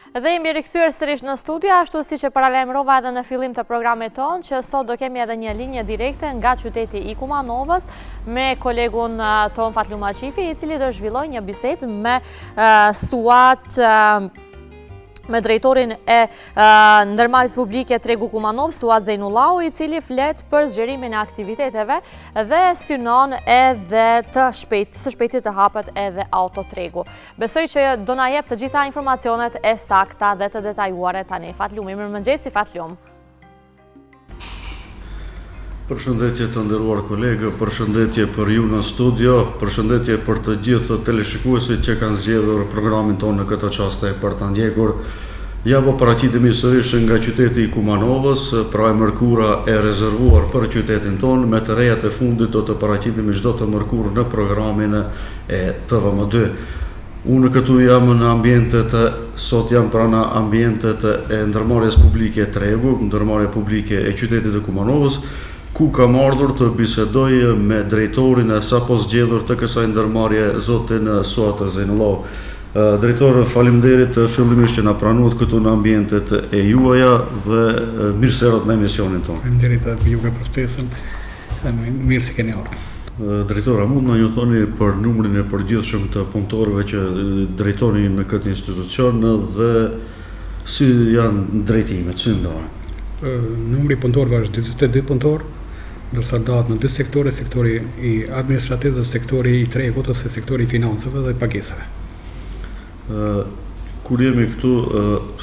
Dhe jemi rikthyer sërish në studio, ashtu si që paralajmërova edhe në fillim të programit tonë, që sot do kemi edhe një linje direkte nga qyteti i Kumanovës me kolegun ton Fatlu Maqifi, i cili do zhvilloj një bisedë me Suat me drejtorin e ndërmarrjes publike Tregu Kumanov, Suat Zejnullau, i cili flet për zgjerimin e aktiviteteve dhe synon edhe së shpejti të hapet edhe autotregu. Besoj që do na jep të gjitha informacionet e sakta dhe të detajuara tani. Fatlum, mirëmëngjesi Fatlum. Përshëndetje të nderuar kolegë, përshëndetje për ju në studio, përshëndetje për të gjithë teleshikuesit që kanë zgjedhur programin tonë në këtë çaste për ta ndjekur. Ja po paraqitemi sërish nga qyteti i Kumanovës, pra e mërkura e rezervuar për qytetin tonë, me të rejat e fundit do të paraqitemi çdo të mërkur në programin e TVM2. Unë këtu jam në ambientet, sot jam pranë ambientet e ndërmarrjes publike Tregu, ndërmarrje publike e qytetit të Kumanovës, ku kam ardhur të bisedoj me drejtorin e sapo zgjedhur të kësaj ndërmarrje, zotin Suat Zejnullau. Drejtor, faleminderit fillimisht që na pranuat këtu në ambientet e juaja dhe mirë se erdhët në emisionin tonë. Faleminderit juve për ftesën. Mirë se keni ardhur. Drejtora, mund na njotoni për numrin e përgjithshëm të punëtorëve që drejtonin në këtë institucion dhe si janë drejtimet, si ndohen? Numri i punëtorëve është 22 punëtorë, ndërsa ndahet në dy sektore, sektori i administrativ dhe sektori i tregut ose sektori i financave dhe pagesave. Kur jemi këtu,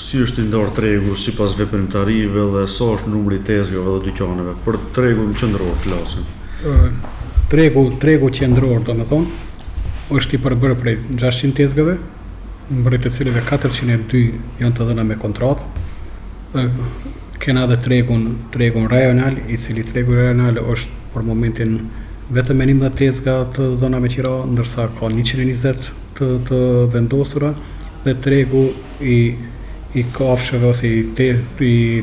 si është i ndarë tregu sipas veprimtarive dhe sa është numri i tezgave dhe dyqaneve? Për tregun qendror flasim. Tregu qendror, domethënë, është i përbërë prej 600 tezgave, mbërrit të cilëve 402 janë të dhëna me kontratë. Kena dhe tregun rajonal, i cili tregu rajonal është për momentin vetëm 11 tezga të dhëna me qira, ndërsa ka 120 të vendosura, dhe tregu i kafshëve ose i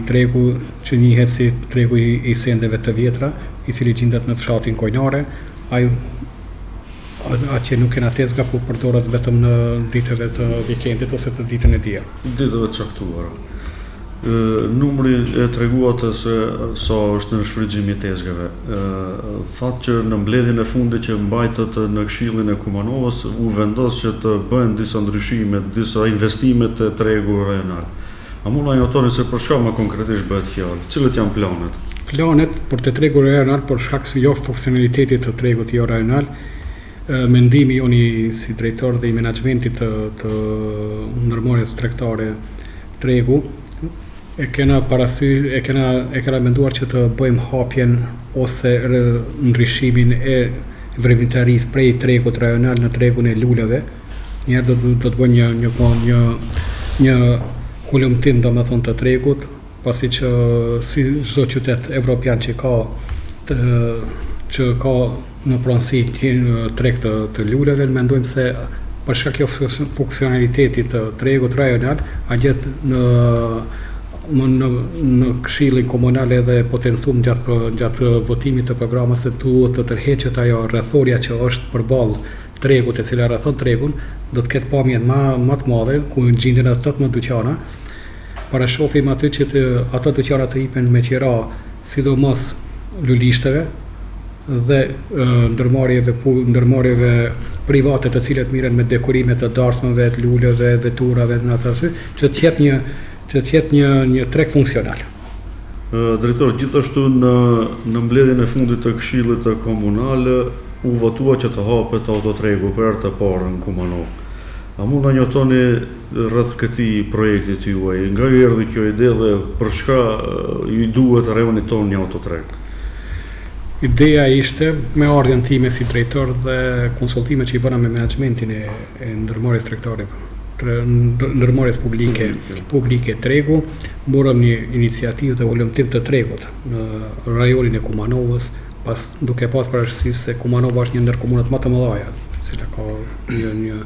tregu që njihet si tregu i sendeve të vjetra, i cili gjendet në fshatin Kojnare, atje nuk kena tezga, por përdoret vetëm në ditëve të vikendit ose të ditën e diel. Ditëve të caktuara. Numri e treguat se sa është në shfrytëzim i tezgave. Thatë që në mbledhjen e fundit që mbajtët në Këshillin e Kumanovës u vendos që të bëhen disa ndryshime, disa investime të tregu rajonal. A mund na njotoni se për çka më konkretisht bëhet fjalë? Cilët janë planet? Planet për të tregu rajonal, për shkak se jo funksionalitetit të tregut jo rajonal, mendimi joni si drejtor dhe i menaxhmentit të ndërmarrjes tregtare tregu, e kena menduar që të bëjmë hapjen ose ndryshimin e veprimtarisë prej tregut rajonal në tregun e luleve. Njëherë do të bëjmë një hulumtim, domethënë, të tregut, pasi që si çdo qytet evropian që ka në pronësi treg të luleve, mendojmë se për shkak të funksionalitetit të tregut rajonal, a gjetë në Këshillin Komunal edhe potencuar gjatë votimit të programit se duhet të tërheqet ajo rrethoria që është përballë tregut, e cila rrethon tregun, do të ketë pamje më të madhe, ku gjenden 18 dyqana. Parashofim aty që ato dyqana të hipen me qira, sidomos lulishteve dhe ndërmarrjeve private të cilat mirën me dekorime të darsmëve, të luleve, veturave, në atë që të jetë një treg funksional. Drejtor, gjithashtu në mbledhjen e fundit të Këshillit Komunal u votua që të hapet autotregu për herë të parë në Kumanovë. A mund na njotoni rreth këtij projektit juaj? Nga ju erdhi kjo ide dhe për çka ju duhet rajonit tonë një autotreg? Ideja ishte, me ardhjen time si drejtor dhe konsultime që i bëna me menaxhmentin e ndërmarrjes tregtare, ndërmarrjes publike tregu, morëm një iniciativë të hulumtim të tregut në rajonin e Kumanovës, duke pas parasysh se Kumanova është një ndër komunat më të mëdha, e cila ka një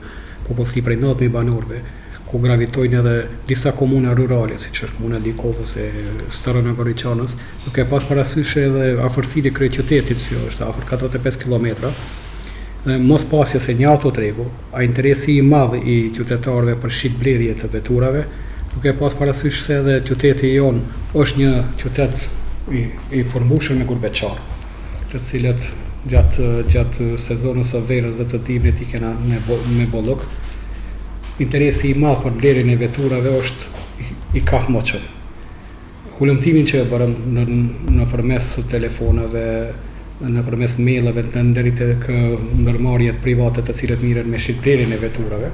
popullsi prej 90.000 banorëve, ku gravitojnë edhe disa komuna rurale, siç është komuna Likovës e Starana Goriçanës, duke pas parasysh edhe afërsinë e kryeqytetit, që është afër 45 kilometra. Mos pasja se një autotregu, a interesi i madh i qytetarëve për shitblerje të veturave, duke pas parasysh se edhe qyteti jon është një qytet i përmbushur me gurbeçar, të cilët gjatë sezonës së verës dhe të dimrit i kena me bollok. Interesi i madh për blerjen e veturave është i kahmoqëm. Hulumtimin që e bërëm nëpërmes telefonave, nëpërmes mailave, deri tek ndërmarrjet private të cilët mirën me shitblerjen e veturave,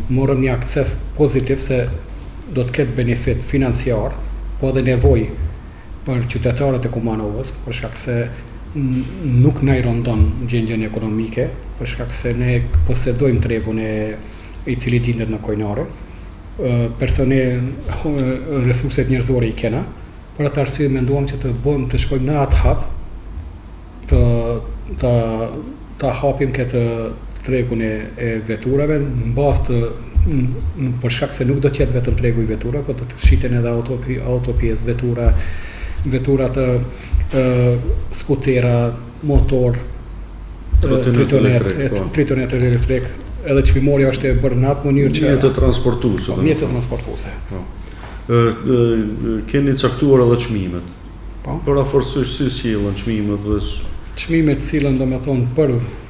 morëm një akses pozitiv se do të ketë benefit financiar, po edhe nevojë për qytetarët e Kumanovës, për shkak se nuk na i rondon gjendjen ekonomike, për shkak se ne posedojmë tregun i cili gjendet në Kojnare, personel, resurset njerëzore i kena, për atë arsye menduam që të shkojmë në atë hap, të hapim këtë tregun e veturave, në bazë të për shkak se nuk do të jetë vetëm tregu i veturave, por do të shiten edhe autopjesë, vetura të skutera, motor, tritonet elektrik, edhe çmimorja është e bërë në atë mënyrë që mjetet transportuese. Mjetet transportuese. Keni caktuar edhe çmimet. Po. Paraforcësisht si sillen çmimet dhe çmimet sillen domethënë për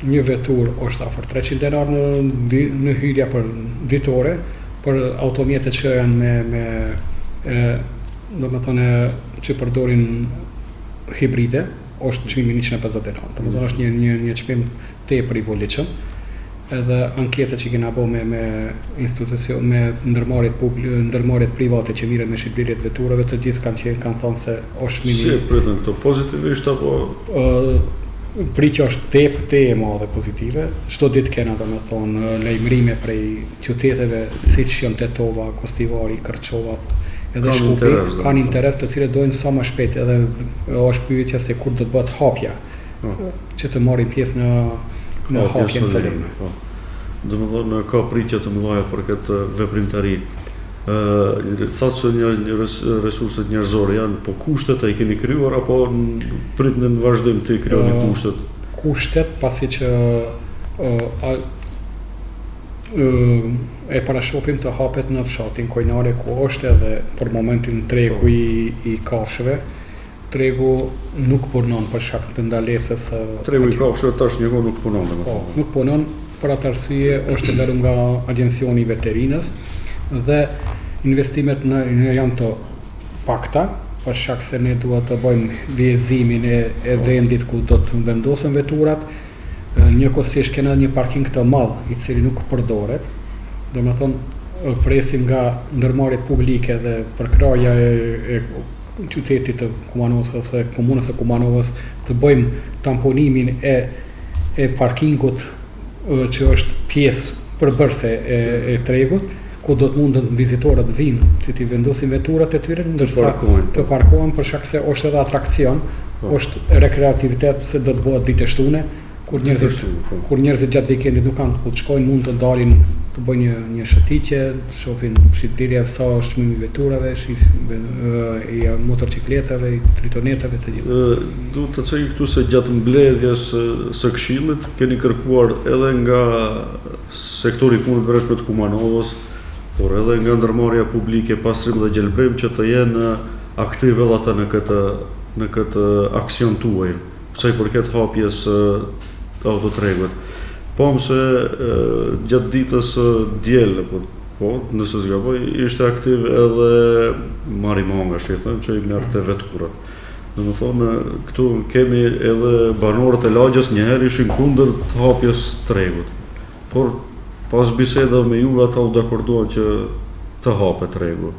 një veturë është afër 300 denar në hyrja për ditore, për automjetet që janë domethënë që përdorin hibride, është çmimi 150 denar. Domethënë është një çmim tepër i volitshëm. Edhe anketet që kena bërë me institucion, me ndërmarrjet private që mirën me shitblerjet e veturave, të gjithë kanë thënë se është çmimi. Si pritën këto pozitivisht apo pritja është te e madhe pozitive. Çdo ditë kena domethënë lajmërime prej qyteteve siç janë Tetova, Kostivari, Kërçova, edhe Shkupi, kanë interes të cilët dojnë sa më shpejt, edhe është pyetja se kur do të bëhet hapja, që të marrin pjesë në hapjen së lejme. Domethënë ka pritje të mëdha për këtë veprimtari. Thatë se resurset njerëzore janë, po kushtet e keni krijuar apo pritni në vazhdim të krijoni kushtet? Kushtet, pasi që e parashofim të hapet në fshatin Kojnare, ku është edhe për momentin tregu i kafshëve. Tregu nuk punon për shkak të ndalesës. Tregu i kafshëve tash një kohë nuk punon, domethënë. Nuk punon, për atë arsye është ndarur nga Agjencioni i Veterinës dhe investimet janë të pakta, për shkak se ne duhet të bëjmë vjezimin e vendit ku do të vendosen veturat. Njëkohësisht kena një parking të madh i cili nuk përdoret. Domethënë presim nga ndërmarrjet publike dhe përkraja e qytetit të Kumanovës ose komunës së Kumanovës të bëjmë tamponimin e parkingut që është pjesë përbërëse e tregut, ku do të mundën vizitorët vinë që t'i vendosin veturat e tyre, ndërsa të parkohen për shkak se është edhe atrakcion, është rekreativitet se do të bëhet ditë e shtune, kur njerëzit gjatë vikendit nuk kanë ku të shkojnë, mund të dalin të bëjnë një shëtitje, shohin shitblerja sa është çmimi i veturave, i motorcikletave, i tritonetave të gjitha. Duhet të thëj këtu se gjatë mbledhjes së Këshillit keni kërkuar edhe nga sektori i punës brendshme të Kumanovës, por edhe nga ndërmarrja publike, pastrim dhe gjelbrim që të jenë aktive edhe ata në këtë aksion tuaj, sa i përket hapjes autotregut. Pomë se gjatë ditës djele, po, nëse zgaboj, ishte aktiv edhe Mari Manga, që i merrte veturat. Domethënë, këtu kemi edhe banorët e lagjes njëherë ishin kundër të hapjes tregut. Por pas biseda me ju ata u dakorduan që të hapet tregu.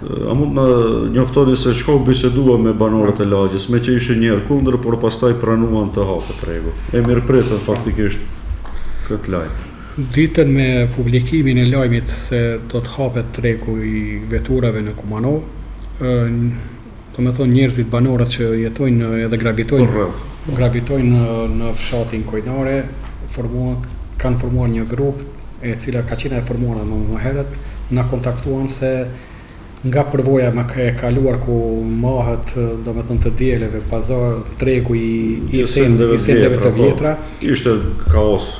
A mund në njoftoni se çka bisedua me banorët e lagjes, me që ishin njerë kundër, por pastaj pranuan të hapet tregu. E mirëpritën faktikisht këtë lajm. Ditën me publikimin e lajmit se do të hapet tregu i veturave në Kumanov, domethënë njerëzit banorët që jetojnë edhe gravitojnë në fshatin Kojnare, kanë formuar një grup e cila ka qenë e formuar më herët, na kontaktuan se nga përvoja më e kaluar ku mahet domethënë të dieleve, pazar, tregu i sendeve të vjetra, ishte kaos.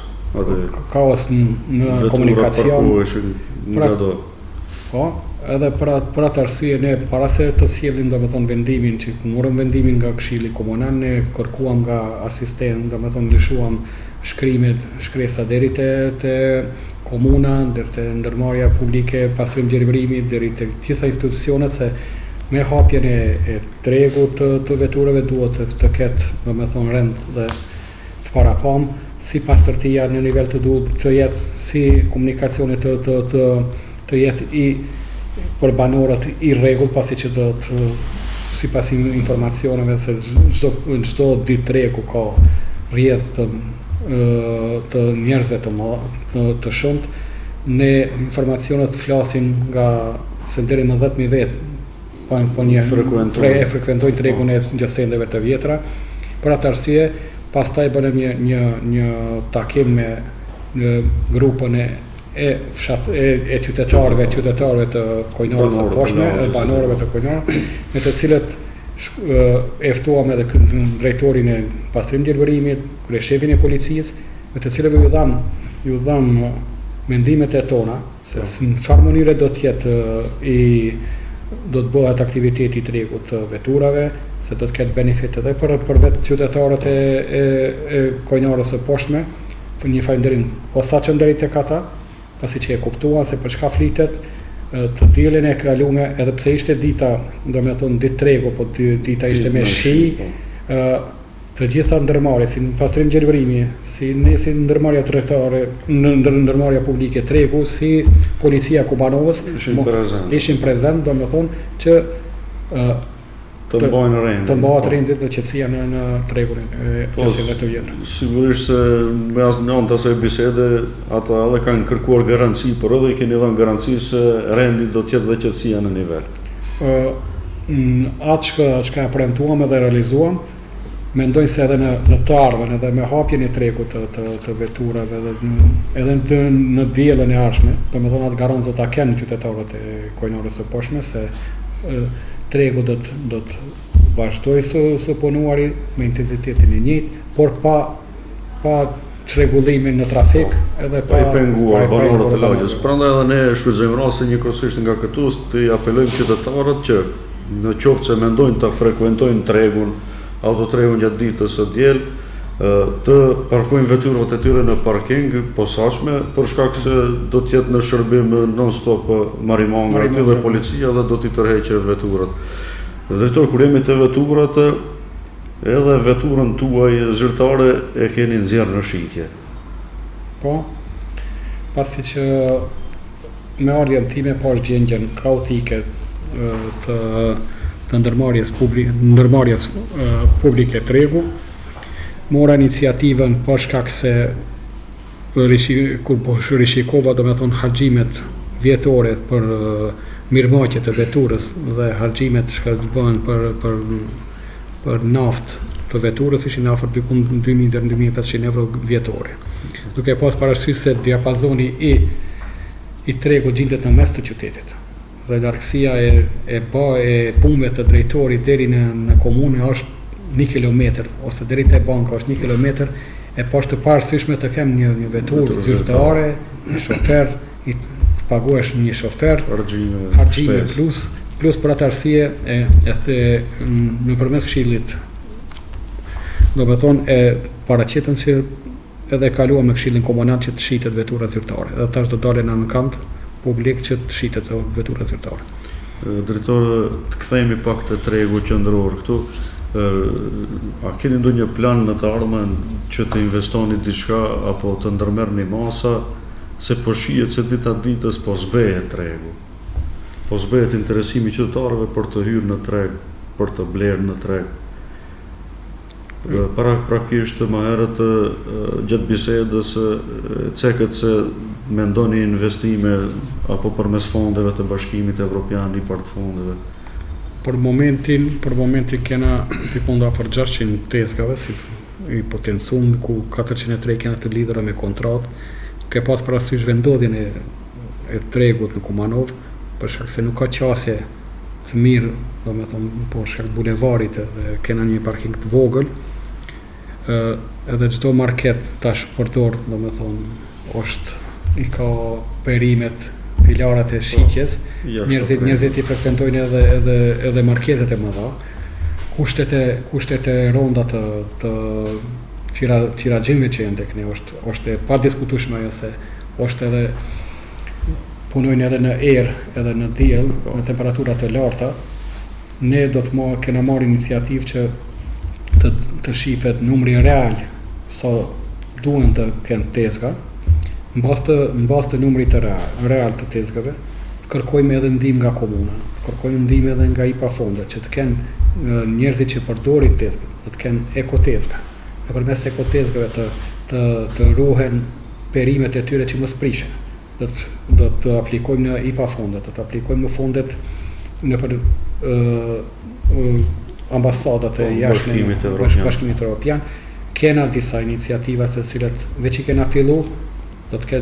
Kaos në komunikacion. Po, edhe për atë arsye ne para se të sjellim domethënë vendimin që morëm vendimin nga Këshilli Komunal, ne kërkuam nga asistent, domethënë lëshuam shkresa deri te komuna, deri te ndërmarrja publike, pastrim gjelbërimi, deri te gjitha institucionet se me hapjen e tregut të veturave duhet të ketë domethënë rend dhe të parapam si pastërtia në nivel të duhet të jetë si komunikacioni të jetë i për banorët i rregull, pasi që do të sipas informacioneve se çdo ditë tregu ka rrjedh të njerëzve të shumt. Ne informacionet flasin nga se deri më 10.000 vetë po një frekuentojnë tregun e gjasendeve të vjetra. Për atë arsye, pastaj bënëm një takim me grupën e qytetarëve të Kojnorës së Poshtme, banorëve të Kojnorës, me të cilët e ftuam edhe drejtorin e pastrim gjelbërimit, kryeshefin e policisë, me të cilëve ju dham mendimet e tona se në çfarë mënyre do të bëhet aktiviteti i tregut të veturave, se do të ketë benefit edhe për vetë qytetarët e Kojnorës së Poshtme. Një falënderim posaçëm deri tek ata, pasi që e kuptuan se për çka flitet, të dielën e kalume, edhe pse ishte dita, domethënë ditë tregu, po dita ishte me shi, të gjitha ndërmarrjet, si pastrim gjelbërimi, si ndërmarrja tregtare, ndërmarrja publike tregu, si policia Kubanovës, ishin prezent, domethënë që të mbajnë rendin. Të mbajnë rendin dhe qetësia në tregun e qasjeve të vjetra. Sigurisht se me anë të asaj bisede, ata edhe kanë kërkuar garanci, por edhe i keni dhënë garanci se rendi do të jetë dhe qetësia në nivel. Atë çka premtuam edhe realizuam, mendoj se edhe në të ardhmen, edhe me hapjen e tregut të veturave, edhe në diellën e ardhshme, domethënë atë garancë do ta kenë qytetarët e Kojnorës së Poshtme se tregu do të vazhdoj së punuari me intensitetin e njëjtë, por pa çrregullimin në trafik edhe pa i penguar banorët e lagjës. Prandaj edhe ne shfrytëzojmë rastin njëkohësisht nga këtu të apelojmë qytetarët që në qoftë se mendojnë të frekuentojnë tregun, autotregun gjatë ditës së diel, të parkojnë veturat e tyre në parking posaçme, për shkak se do të jetë në shërbim non-stop marimanga aty dhe policia dhe do t'i tërheqë veturat. Drejtor, kur jemi te veturat, edhe veturën tuaj zyrtare e keni nxjerrë në shitje. Po, pasi që me ardhjen time pas gjendjen kaotike të ndërmarrjes publike tregu, mora iniciativën për shkak se kur rishikova domethënë harxhimet vjetore për mirëmbajtje të veturës dhe harxhimet që bëhen për naftë të veturës ishin afër 2.000 deri në 2.500 euro vjetore. Duke pas parasysh se diapazoni i tregut gjendet në mes të qytetit. Dhe largësia e punëve të drejtorit deri në komunë është 1 kilometër, ose deri te banka është 1 kilometër, e poshtë të parësyshme të kem një veturë zyrtare, një shofer, të paguash një shofer, harxhime plus për atë arsye nëpërmes Këshillit. Domethënë e paraqitën se edhe kaluam në Këshillin Komunal që të shitet vetura zyrtare. Edhe tash do dalen në ankant publik që të shitet vetura zyrtare. Drejtor, të kthehemi pak te tregu qendror këtu. A keni ndonjë plan në të ardhmen që të investoni diçka apo të ndërmerrni masa, se po shihet se ditës po zbehet tregu. Po zbehet interesimi i qytetarëve për të hyrë në treg, për të blerë në treg. Praktikisht më herët gjatë bisedës ceket se mendoni investime apo përmes fondeve të Bashkimit Evropian i portfondeve. Për momentin kena i fonda afër 600 tezgave si i potencuar ku 403 kena të lidhura me kontratë, ke pas parasysh vendodhjen e tregut në Kumanov, për shkak se nuk ka qasje të mirë, domethënë po shkak bulevarit dhe kena një parking të vogël. Edhe çdo market tash përdor, domethënë i ka perimet pilarat e shitjes, njerëzit i frekventojnë edhe marketet e mëdha, kushtet e ronda të tiraxhimit që janë tek ne është e padiskutueshme ajo se është edhe punojnë edhe në erë, edhe në diell, në temperatura të larta. Ne do të kena marrë iniciativë që të shifet numri real sa duhen të kenë tezga, mbas të numrit të real të tezgave, kërkojmë edhe ndihmë nga komuna, kërkojmë ndihmë edhe nga IPA fondet që të kenë njerëzit që përdorin tezgat, të kenë ekotezga. Nëpërmes ekotezgave të ruhen perimet e tyre që mos prishen. Do të aplikojmë në IPA fondet, do të aplikojmë në fondet nëpër ambasadat e jashtme të Bashkimit Evropian. Kena disa iniciativa të cilat veç i kena fillu, do të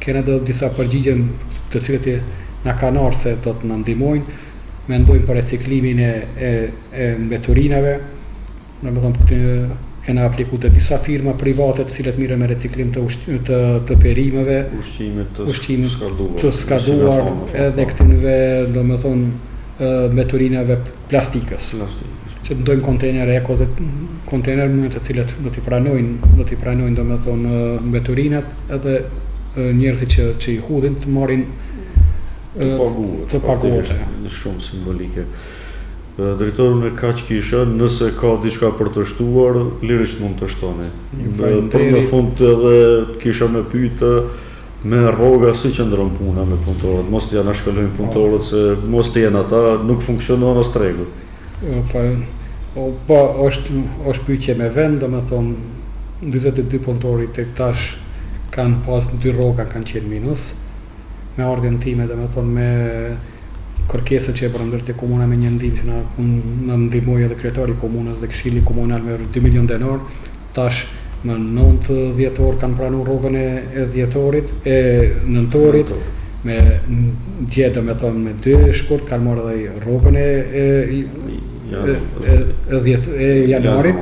kena do disa përgjigje të cilat na kanë ardhur se do të na ndihmojnë. Mendojmë për reciklimin e mbeturinave, domethënë kena aplikuar te disa firma private të cilat mirën me reciklim të perimeve, ushqimit të skaduar edhe këtyre domethënë mbeturinave plastikës. Që ndojmë kontejner në të cilat do t'i pranojnë domethënë mbeturinat edhe njerëzit që i hudhin të marrin të paguhet. Shumë simbolike. Drejtorun e kaq kisha, nëse ka diçka për të shtuar, lirisht mund të shtoni. Për në fund edhe kisha me pyeta me rroga si qëndron puna me punëtorët, mos t'ja na shkolojnë punëtorët se mos të jenë ata, nuk funksionon as tregu. Po, është pyetje me vend, domethënë 22 punëtorit tek tash kanë pas 2 rroga kanë qenë minus. Me ardhjen time, domethënë me kërkesën që e bërë te komuna me një ndihmë që na ndihmoi edhe kryetari i komunës dhe këshilli komunal me 2 milion denar. Tash më 9 dhjetor kanë pranuar rrogën e dhjetorit, e nëntorit, me dje domethënë me 2 shkurt kanë marrë edhe rrogën e janarit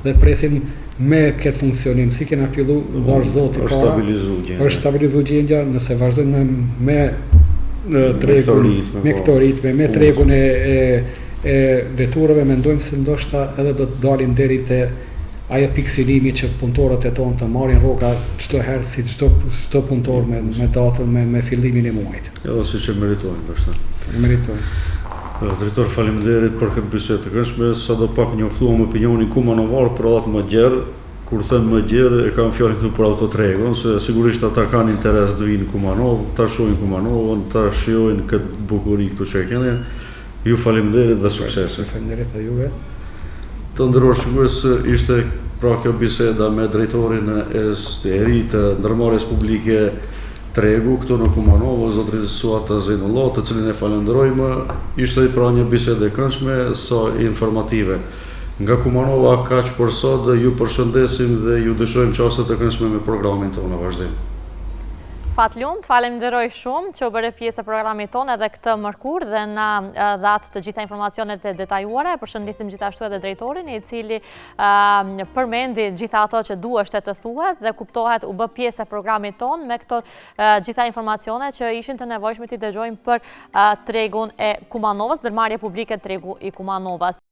dhe presim me këtë funksionim, si kena fillu, vash zoti është stabilizu gjendja, nëse vazhdojmë me tregun, me këto ritme, me tregun e veturave, mendojmë se ndoshta edhe do të dalim deri te ajo pikësilimi që punëtorët e tonë të marrin rroga çdo herë si çdo punëtor me datën me fillimin e muajit. Edhe siç e meritojnë ndoshta. Meritojnë. Drejtor, faleminderit për këtë bisedë të këndshme, sadopak njoftuam opinionin kumanovar për atë më gjerë. Kur thënë më gjerë, e kam fjalën këtu për autotregun, se sigurisht ata kanë interes të vinë Kumanov, ta shohin Kumanovën, ta shijojnë këtë bukuri këtu që e keni. Ju faleminderit dhe suksese. Faleminderit a juve. Të nderuar shikues, ishte pra kjo biseda me drejtorin e ri të ndërmarrjes publike Tregu këtu në Kumanov, zotërin Suata Zeinullah, të cilin e falenderojmë. Ishte pra një bisedë e këndshme sa informative. Nga Kumanova kaq për sot, ju përshëndesim dhe ju dëshirojmë qaste të këndshme me programin tonë në vazhdim. Fatlumt, falemnderoj shumë që u bëre pjesë e programit tonë edhe këtë mërkur dhe na dhatë të gjitha informacionet e detajuara. Përshëndesim gjithashtu edhe drejtorin i cili përmendi gjitha ato që duhet të thuhet dhe kuptohet u bë pjesë e programit tonë me këto gjitha informacione që ishin të nevojshme t'i dëgjojmë për tregun e Kumanovës, ndërmarrje publike tregu i Kumanovës.